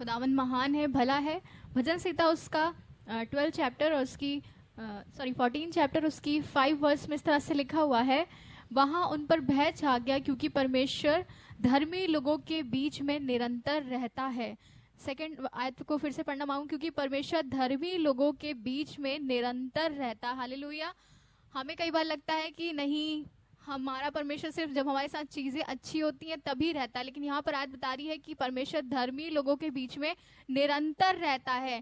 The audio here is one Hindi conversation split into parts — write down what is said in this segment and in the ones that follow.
खुदावन महान है, भला है। भजन संहिता उसका 12 चैप्टर और उसकी 14 चैप्टर उसकी 5 वर्स में इस तरह से लिखा हुआ है, वहां उन पर भय छा गया क्योंकि परमेश्वर धर्मी लोगों के बीच में निरंतर रहता है। सेकंड आयत को फिर से पढ़ना मांगू, क्योंकि परमेश्वर धर्मी लोगों के बीच में निरंतर रहता। हालेलुया। हमें कई बार लगता है कि नहीं, हमारा परमेश्वर सिर्फ जब हमारे साथ चीजें अच्छी होती हैं तभी रहता है, लेकिन यहाँ पर आयत बता रही है कि परमेश्वर धर्मी लोगों के बीच में निरंतर रहता है।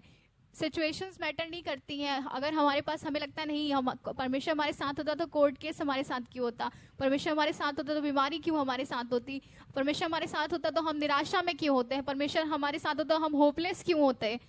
सिचुएशंस मैटर नहीं करती हैं। अगर हमारे पास हमें लगता है नहीं, हम परमेश्वर हमारे साथ होता तो कोर्ट केस हमारे साथ क्यों होता, परमेश्वर हमारे साथ होता तो बीमारी क्यों हमारे साथ होती, परमेश्वर हमारे साथ होता तो हम निराशा में क्यों होते हैं, परमेश्वर हमारे साथ होता तो हम होपलेस क्यों होते हैं।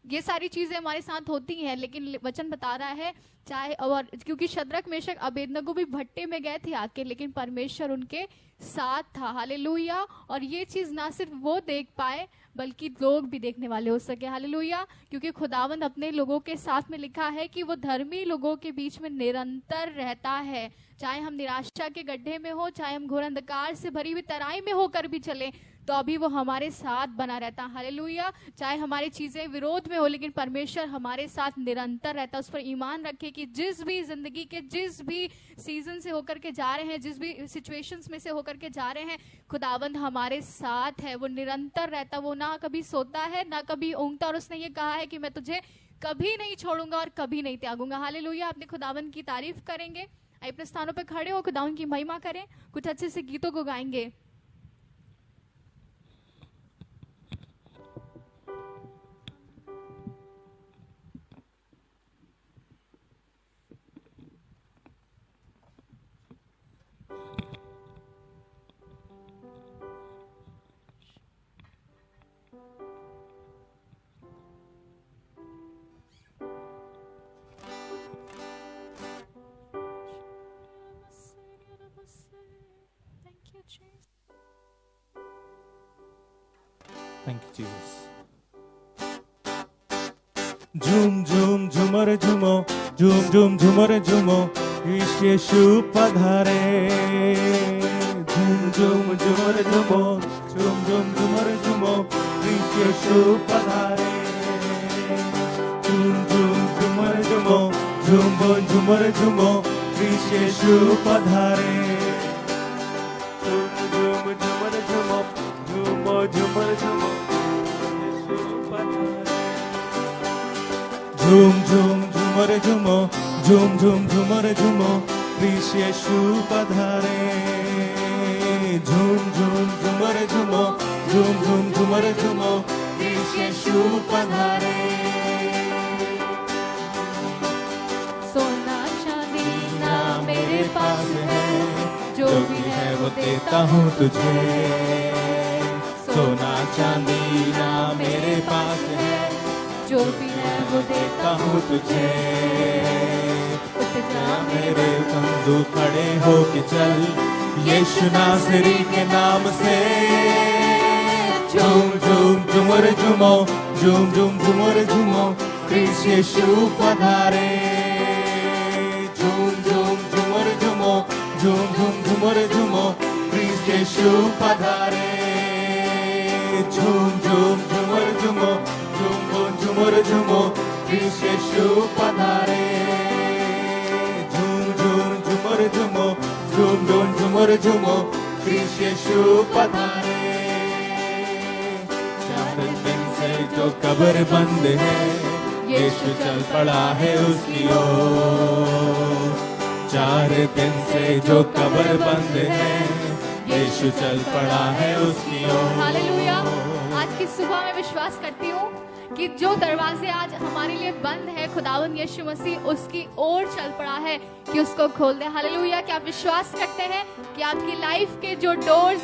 ये सारी चीजें हमारे साथ होती हैं, लेकिन वचन बता रहा है चाहे, और क्योंकि शद्रक मेशक अबेदनगो भी भट्टे में गए थे आके, लेकिन परमेश्वर उनके साथ था। हालेलुया। और ये चीज ना सिर्फ वो देख पाए बल्कि लोग भी देखने वाले हो सके। हालेलुया। क्योंकि खुदावंद अपने लोगों के साथ में लिखा है कि वो धर्मी लोगों के बीच में निरंतर रहता है। चाहे हम निराशा के गड्ढे में हो, चाहे हम घोर अंधकार से भरी हुई तराई में होकर भी चले, तो अभी वो हमारे साथ बना रहता। हालेलुया। चाहे हमारी चीजें विरोध में हो, लेकिन परमेश्वर हमारे साथ निरंतर रहता। उस पर ईमान रखे कि जिस भी जिंदगी के जिस भी सीजन से होकर के जा रहे हैं, जिस भी सिचुएशंस में से होकर के जा रहे हैं, खुदावंद हमारे साथ है। वो निरंतर रहता, वो ना कभी सोता है ना कभी ऊँघता। और उसने ये कहा है कि मैं तुझे कभी नहीं छोड़ूंगा और कभी नहीं त्यागूंगा। हालेलुया। अपने खुदावंद की तारीफ करेंगे। अपने स्थानों पर खड़े हो, खुदावंद की महिमा करें, कुछ अच्छे से गीतों को गाएंगे। Thank you, Jesus. झूम झूम झूमर झूमो, झूम झूम झूमर झूमो, यीशु पधारे। झूम झूम झूमर झूमो, झूम झूम झूमर झूमो, यीशु पधारे। झूम झूम झूमर झूमो, झूम झूम झूमर झूमो, यीशु पधारे। झूम झूम झूमर झूमो, झूमो झूमर झूमो, यीशु पधारे। झूम झूम झूमर झूमो, झूम झूम झूमर झूमो, यीशु पधारे। झूम झूम झूमर झूमो, झूम झूम झूमर झूमो, यीशु पधारे। सोना चांदी ना मेरे पास है, जो भी है वो देता हूँ तुझे। सोना चांदी ना मेरे पास है, जो भी है वो देता हूँ तुझे। उठ जा मेरे बंधु, खड़े हो के चल यीशु नासरी के नाम से। झूम झूम झूमर झूमो, झूम झूम झूमर झूमो, यीशु पधारे। झूम झूम झूमर झूमो, झूम झूम झूमर झूमो, यीशु पधारे। झूम झूम झूमर झूमो, झूम झूम झूमर झूमो, यीशु पधारे। झूम झूम झूमर झूमो, झूम झूम झूमर झूमो, यीशु पधारे। 4 दिन से जो कब्र बंद है, यीशु चल पड़ा है उसकी ओर। 4 दिन से जो कब्र बंद है, यीशु चल पड़ा है उसकी ओर। हालेलुया। आज की सुबह मैं विश्वास करती हूँ कि जो दरवाजे आज हमारे लिए बंद है, खुदावंद यीशु मसीह उसकी ओर चल पड़ा है कि उसको खोल दे। हालेलुया। क्या आप विश्वास करते हैं कि आपकी लाइफ के जो डोर्स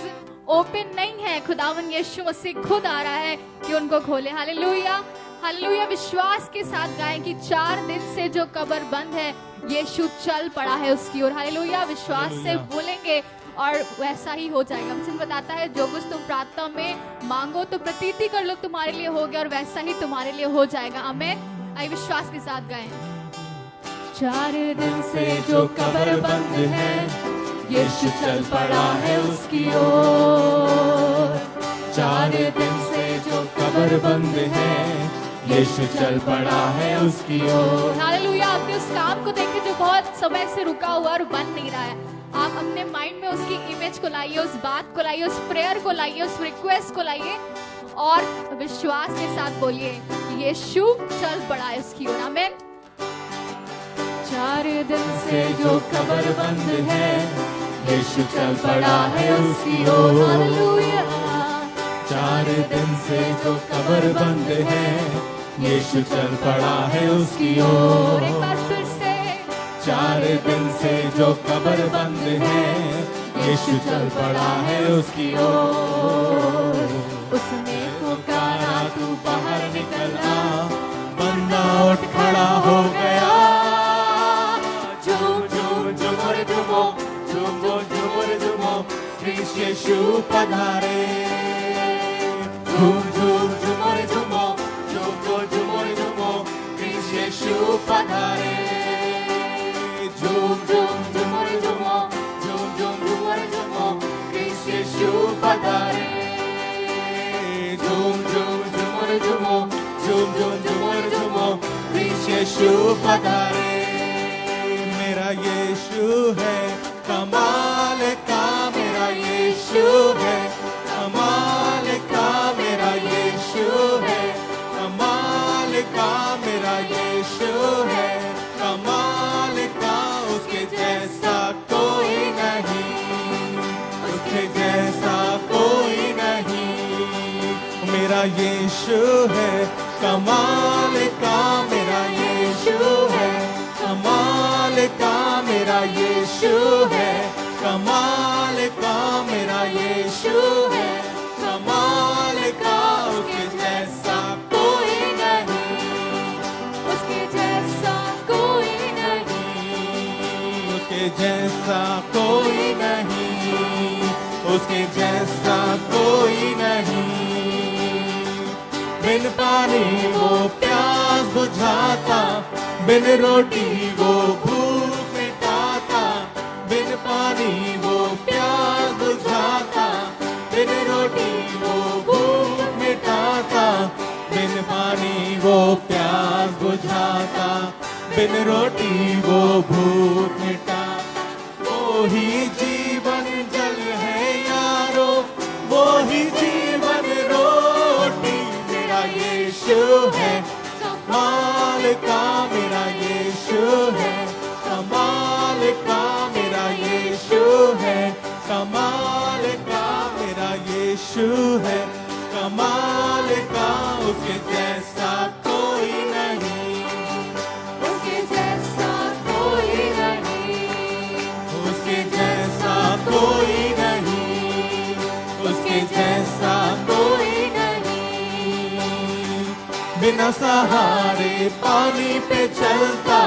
ओपन नहीं है, खुदावंद यीशु मसीह खुद आ रहा है कि उनको खोले। हालेलुया। हालेलुया। विश्वास के साथ गाएं कि 4 दिन से जो कब्र बंद है, यीशु चल पड़ा है उसकी ओर। हालेलुया। विश्वास से बोलेंगे और वैसा ही हो जाएगा। वचन बताता है जो कुछ तुम प्रार्थना में मांगो तो प्रतीति कर लो, तुम्हारे लिए हो गया और वैसा ही तुम्हारे लिए हो जाएगा। आमेन। आइए विश्वास के साथ गाएं। 4 दिन से जो कब्र बंद है, यीशु चल पड़ा है उसकी ओर। 4 दिन से जो कब्र कब्र बंद है, यीशु चल पड़ा है उसकी ओर। हालेलुया। आपने उस काम को देखे जो बहुत समय से रुका हुआ और बन नहीं रहा है, आप अपने माइंड में उसकी इमेज को लाइए, उस बात को लाइए, उस प्रेयर को लाइए, उस रिक्वेस्ट को लाइए और विश्वास के साथ बोलिए कि यीशु चल पड़ा है उसकी ओर। आमीन। 4 दिन से जो कब्र बंद है, यीशु चल पड़ा है उसकी ओर। हालेलुया। 4 दिन से जो कब्र बंद है, यीशु चल पड़ा है उसकी और एक ओर। बार फिर से 4 दिन से जो कब्र बंद है, यीशु चल पड़ा है उसकी ओर। उसने पुकारा तू बाहर निकल आ, बंदा उठ खड़ा हो गया। झूम झूम झूमर झूमो, झूमो झूमर झूमो, क्रिस यीशु पधारे। झूम झूम झूमर झूमो, झूमो झूमर झूमो, क्रिस यीशु पधारे। झूम झूम झूमर झूमो, झूम झूम झूमर झूमो, क्रिस यीशु पधारे। झूम झूम झूमर झूमो, झूम झूम झूमर झूमो, क्रिस यीशु पधारे। मेरा यीशु है कमाल का, मेरा यीशु है कमाल का, मेरा यीशु है कमाल का, मेरा यीशु है कमाल का। उसके जैसा कोई नहीं, उसके जैसा कोई नहीं। मेरा यीशु है कमाल का, मेरा यीशु है कमाल का, मेरा यीशु है कमाल का, मेरा यीशु है कमाल का। उसके जैसा कोई नहीं, उसके जैसा कोई नहीं, उसके जैसा कोई नहीं, उसके जैसा कोई नहीं। बिन पानी वो प्यास बुझाता, बिन रोटी वो भूख मिटाता। बिन पानी वो प्यास बुझाता, बिन रोटी वो भूख मिटाता। बिन पानी वो प्यास बुझाता, बिन रोटी वो भूख मिटाता। वो ही जीवन जल है यारो, वो ही जीवन रोटी। मेरा यीशु है कमाल का, मेरा यीशु है कमाल का, मेरा यीशु है कमाल का, मेरा यीशु है कमाल का। उसके जैसा कोई नहीं, उसके जैसा कोई नहीं, उसके जैसा कोई नहीं, उसके जैसा कोई नहीं। बिना सहारे पानी पे चलता,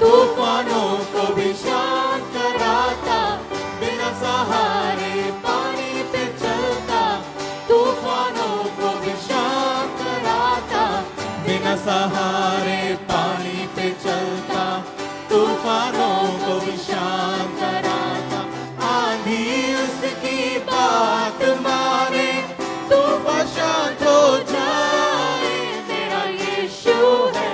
तूफानों को भी शांत कराता। बिना सहारे पानी पे चलता, तूफानों को भी शांत कराता। बिना सहारे पानी पे चलता, तूफानों को भी शांत कराता। आंधी उसकी बात माने, तूफान शांत हो जाए। मेरा यीशु है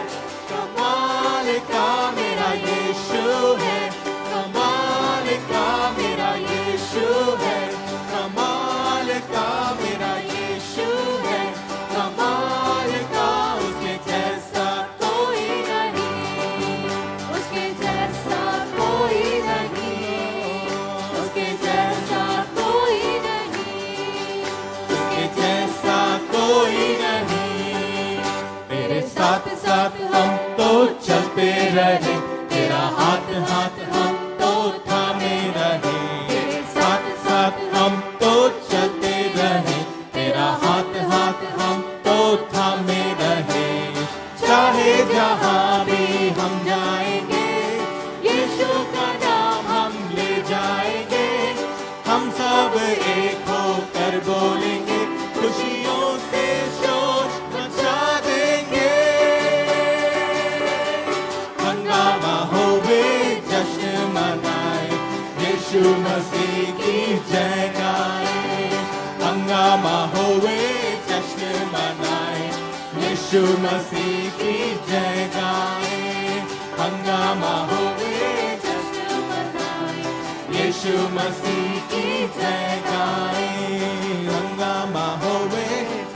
कमाल का, मेरा यीशु है कमाल का, मेरा यीशु है कमाल का, मेरा यीशु है कमाल का। उसके जैसा कोई नहीं, उसके जैसा कोई नहीं, उसके जैसा कोई नहीं, उसके जैसा कोई नहीं। तेरे साथ साथ हम तो चलते रहे, तेरा हाथ हाथ हम तो थामे रहे। तेरे साथ साथ हम तो चलते रहे, तेरा हाथ हाथ हम तो थामे रहे। चाहे जहाँ भी हम जाएंगे, यीशु का नाम हम ले जाएंगे। हम सब एक होकर बोलेंगे, खुशियों से शोर मचा देंगे। हंगामा होवे जश्न मनाए, यीशु मसीह की जय गाए। हंगामा होवे जश्न मनाए, यीशु मसीह की जय गाएं, हंगामा होवे जश्न मनाएं। यीशु मसीह की जय गाएं, हंगामा होवे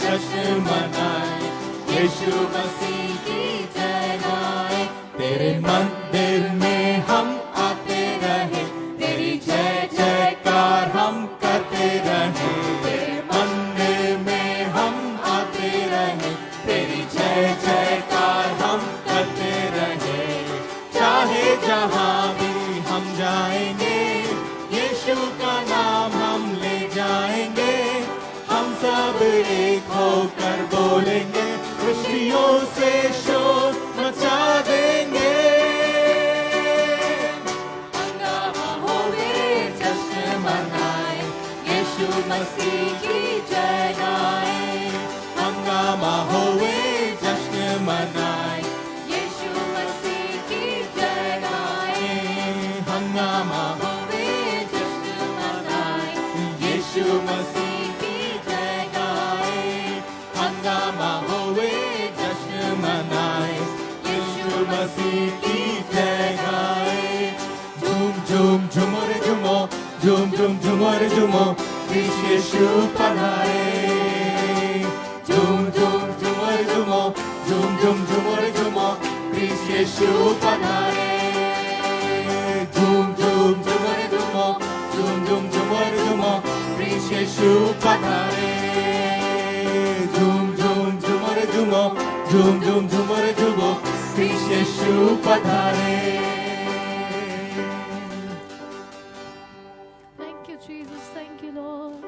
जश्न मनाएं। यीशु मसीह की जय गाएं। तेरे मंदिर में हम आते रहे, तेरी जय जयकार हम करते रहे। तेरे मंदिर में हम आते रहे, तेरी जय जयकार हम करते रहे। चाहे जहां भी हम जाएंगे, यीशु का नाम हम ले जाएंगे। हम सब एक होकर बोलेंगे, खुशियों से शोर मचा देंगे। हंगामा होवे जश्न मनाएं, यीशु मसीह की जय गाएं। हंगामा होवे जश्न मनाएं, यीशु मसीह की जय गाएं। हंगामा होवे जश्न मनाएं, यीशु मसीह की जय गाएं। हंगामा होवे जश्न मनाएं, यीशु मसीह की जय गाएं। झूम झूम झूमर झूमो, झूम झूम झूमर झूमो, यीशु पधारे। झूम झूम झूमर झूमो, झूम झूम झूमर झूमो, यीशु पधारे। झूम झूम झूमर झूमो, झूम झूम झूमर झूमो, यीशु पधारे। झूम झूम झूमर झूमो, झूम झूम झूमर झूमो, यीशु पधारे। Thank you Jesus, thank you Lord.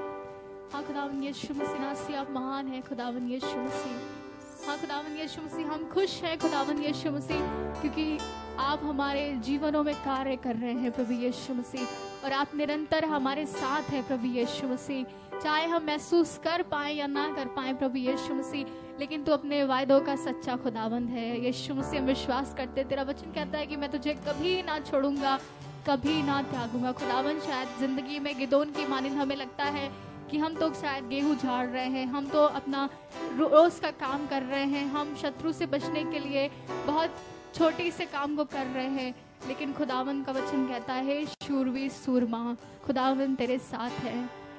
हाँ खुदावन यीशु मसीह नासी आप महान है खुदावन यीशु मसीह। हाँ खुदावन यीशु मसीह हम खुश हैं खुदावन यीशु मसीह, क्योंकि आप हमारे जीवनों में कार्य कर रहे हैं प्रभु यीशु मसीह, और आप निरंतर हमारे साथ हैं प्रभु यीशु मसीह। चाहे हम महसूस कर पाए या ना कर पाए प्रभु यीशु मसीह, लेकिन तू अपने वायदों का सच्चा खुदावंद है यीशु मसीह। हम विश्वास करते, तेरा वचन कहता है कि मैं तुझे कभी ना छोड़ूंगा, कभी ना त्यागूंगा। खुदावन शायद जिंदगी में गिदोन की मानिंद हमें लगता है कि हम तो शायद गेहूं झाड़ रहे हैं, हम तो अपना रोज का काम कर रहे हैं, हम शत्रु से बचने के लिए बहुत छोटी से काम को कर रहे हैं, लेकिन खुदावन का वचन कहता है शूरवीर सूरमा खुदावन तेरे साथ है।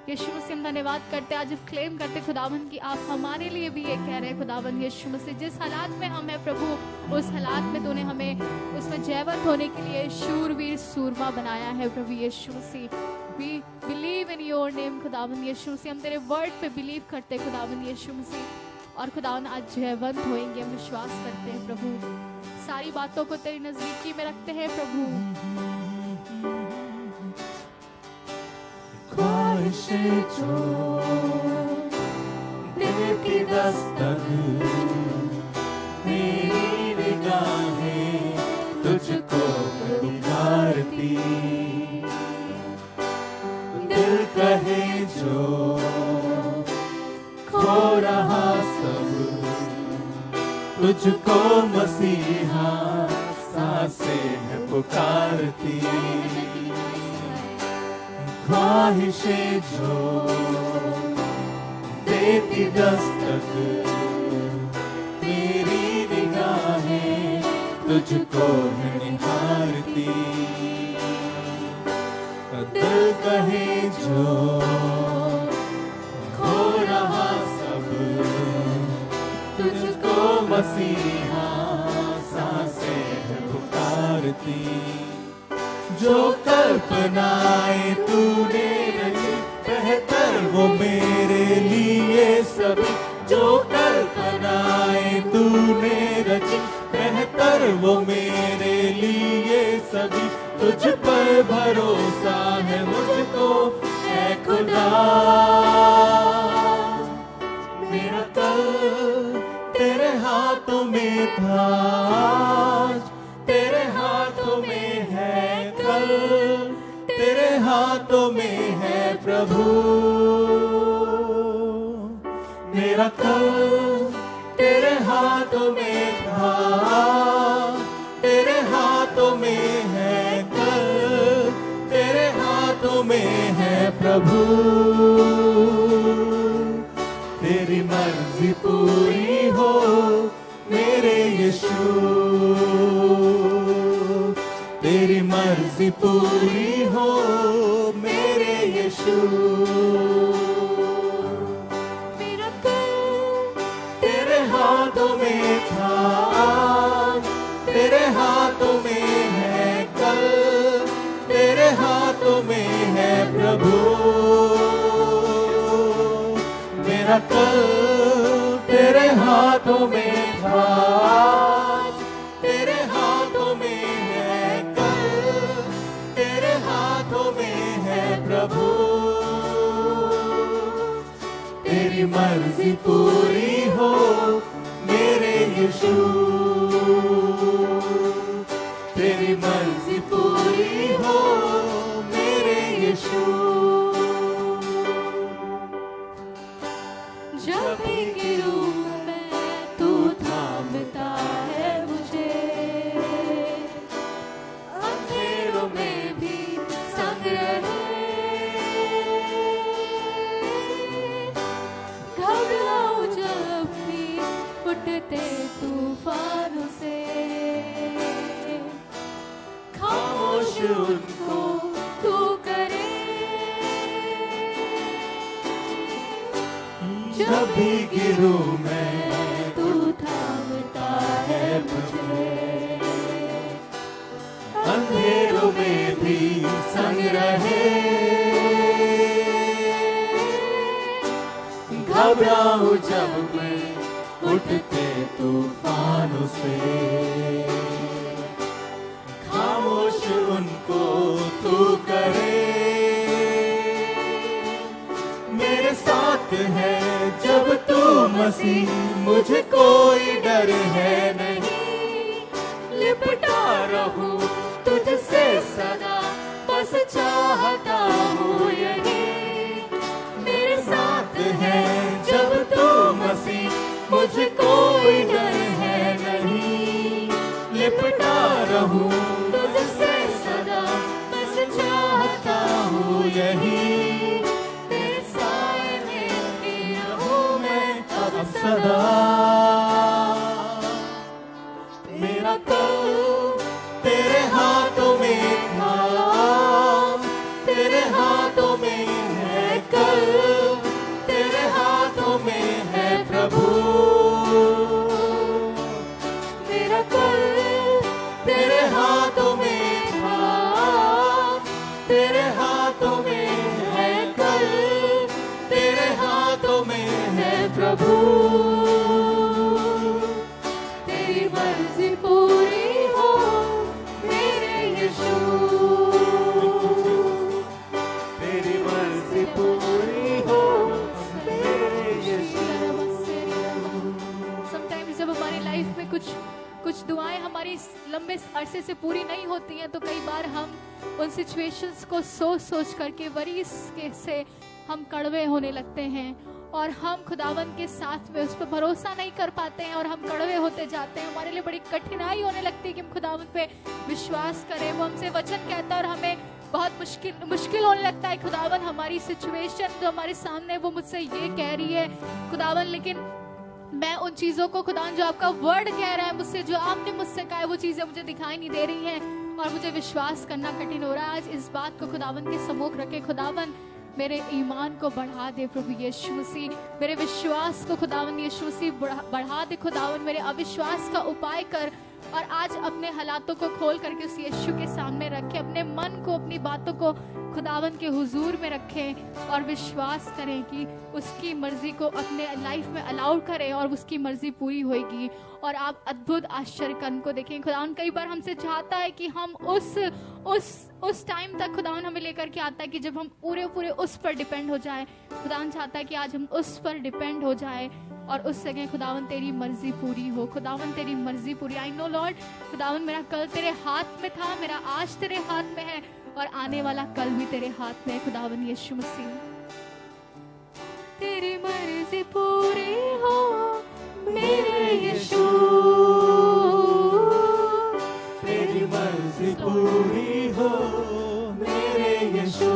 यीशु मसीह हम धन्यवाद करते, आज क्लेम करते खुदावन कि आप हमारे लिए भी ये कह रहे हैं खुदावन यीशु मसीह। जिस हालात में हम हैं प्रभु, उस हालात में तूने हमें उसमें जयवंत होने के लिए शूरवीर सूरमा बनाया है प्रभु Yeshu Masih. We believe in your name खुदावन यीशु मसीह। हम तेरे वर्ड पे बिलीव करते खुदावन यीशु मसीह, और खुदावन आज जयवंत होएंगे, हम विश्वास करते हैं प्रभु। सारी बातों को तेरी नजदीकी में रखते हैं प्रभु। ख्वाहिशें जो दिल की दस्तक, मेरी निगाहें तुझको पुकारती। दिल कहे जो खो रहा सब, तुझको मसीहा सांसें है पुकारती। ख्वाहिशें जो देती दस्तक, मेरी निगाहें तुझको निहारती। दिल कहे जो खो रहा सब, तुझको मसीहा सांसें पुकारती। जो कल्पनाएं तूने रची बेहतर वो मेरे लिए सभी। जो कल्पनाएं तूने रची बेहतर वो मेरे लिए सभी। तुझ पर भरोसा है मुझको है खुदा। मेरा कल तेरे हाथों में था, तेरे हाथों में है कल, तेरे हाथों में है प्रभु। मेरा कल तेरे हाथों में था, तेरे हाथों में है कल, तेरे हाथों में है प्रभु। तेरी मर्जी पूरी हो यीशु, तेरी मर्जी पूरी हो मेरे यीशु। मेरा कल तेरे हाथों में था, तेरे हाथों में है कल, तेरे हाथों में है प्रभु। मेरा कल तेरे हाथों में था, तेरे हाथों में है कल, तेरे हाथों में है प्रभु। तेरी मर्जी पूरी हो मेरे यीशु, तेरी मर्जी पूरी हो मेरे यीशु। जब भी गिरूं मैं तू थामता है मुझे, अंधेरों में भी संग रहे। घबराऊं जब भी उठते तूफानों से, खामोश उनको तू करे। जब भी गिरूं मैं तू थामता है मुझे, अंधेरों में भी संग रहे। घबराऊं जब मैं उठते तूफानों से, खामोश उनको तू करे। मेरे साथ है जब तू मसीह, मुझे कोई डर है नहीं। लिपटा रहूं तुझसे सदा, बस चाहता हूँ यही। मेरे साथ है जब तू मसीह, मुझे कोई डर है नहीं। लिपटा रहूं तुझसे सदा, बस चाहता हूँ यही। तेरे साए में ही रहूं मैं अब सदा मेरा कल तेरे हाथों में था, तेरे हाथों में है कल, तेरे हाथों में है प्रभु। मेरा कल तेरे हाथों में था, तेरे हाथों में है कल, तेरे हाथों में है प्रभु। तेरी मर्जी पूरी हो मेरे यीशु, तेरी मर्जी पूरी हो मेरे यीशु। समटाइम्स जब हमारी लाइफ में कुछ दुआएं हमारी लंबे अरसे से पूरी नहीं होती हैं, तो कई बार हम उन सिचुएशंस को सोच करके वरीस के से हम कड़वे होने लगते हैं, और हम खुदावन के साथ में उस पर भरोसा नहीं कर पाते हैं, और हम कड़वे होते जाते हैं। हमारे लिए बड़ी कठिनाई होने लगती है कि हम खुदावन पे विश्वास करें। वो हमसे वचन कहता है और हमें बहुत मुश्किल होने लगता है। खुदावन हमारी सिचुएशन जो हमारे सामने, वो मुझसे ये कह रही है खुदावन, लेकिन मैं उन चीज़ों को खुदावन जो आपका वर्ड कह रहा है मुझसे, जो आपने मुझसे कहा है, वो चीज़ें मुझे दिखाई नहीं दे रही हैं और मुझे विश्वास करना कठिन हो रहा है। आज इस बात को खुदावन के सम्मुख रखे। खुदावन मेरे ईमान को बढ़ा दे प्रभु यीशु मसीह, मेरे विश्वास को खुदावन यीशु मसीह बढ़ा दे। खुदावन मेरे अविश्वास का उपाय कर, और आज अपने हालातों को खोल करके उस यीशु के सामने रखें। अपने मन को, अपनी बातों को खुदावन के हुजूर में रखें और विश्वास करें कि उसकी मर्जी को अपने लाइफ में अलाउ करें और उसकी मर्जी पूरी होगी और आप अद्भुत आश्चर्य कर्म को देखें। खुदावन कई बार हमसे चाहता है कि हम उस टाइम तक खुदावन हमें लेकर के आता है कि जब हम पूरे उस पर डिपेंड हो जाए। खुदावन चाहता है कि आज हम उस पर डिपेंड हो जाए और उस जगह खुदावन तेरी मर्जी पूरी हो। खुदावन तेरी मर्जी पूरी। आई नो लॉर्ड, खुदावन मेरा कल तेरे हाथ में था, मेरा आज तेरे हाथ में है और आने वाला कल भी तेरे हाथ में है। खुदावन यीशु मसीह, तेरी मर्जी पूरी हो मेरे यीशु, तेरी मर्जी पूरी हो मेरे यीशु,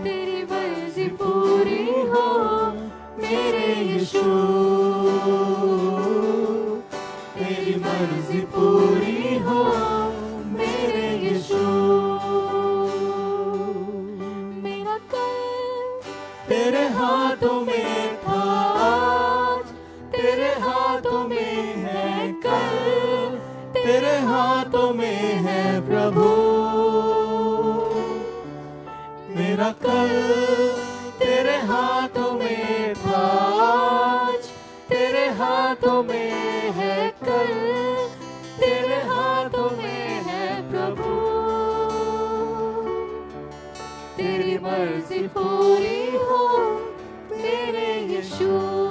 तेरी मर्जी पूरी हो मेरे यीशु, मर्जी पूरी हो मेरे यीशु। मेरा कल तेरे हाथों में था आज, तेरे हाथों में है कल, तेरे हाथों में है प्रभु। मेरा कल तेरे हाथों में था आज, तेरे हाथों में है कल, तेरे हाथों में है प्रभु। तेरी मर्जी पूरी हो मेरे यीशु।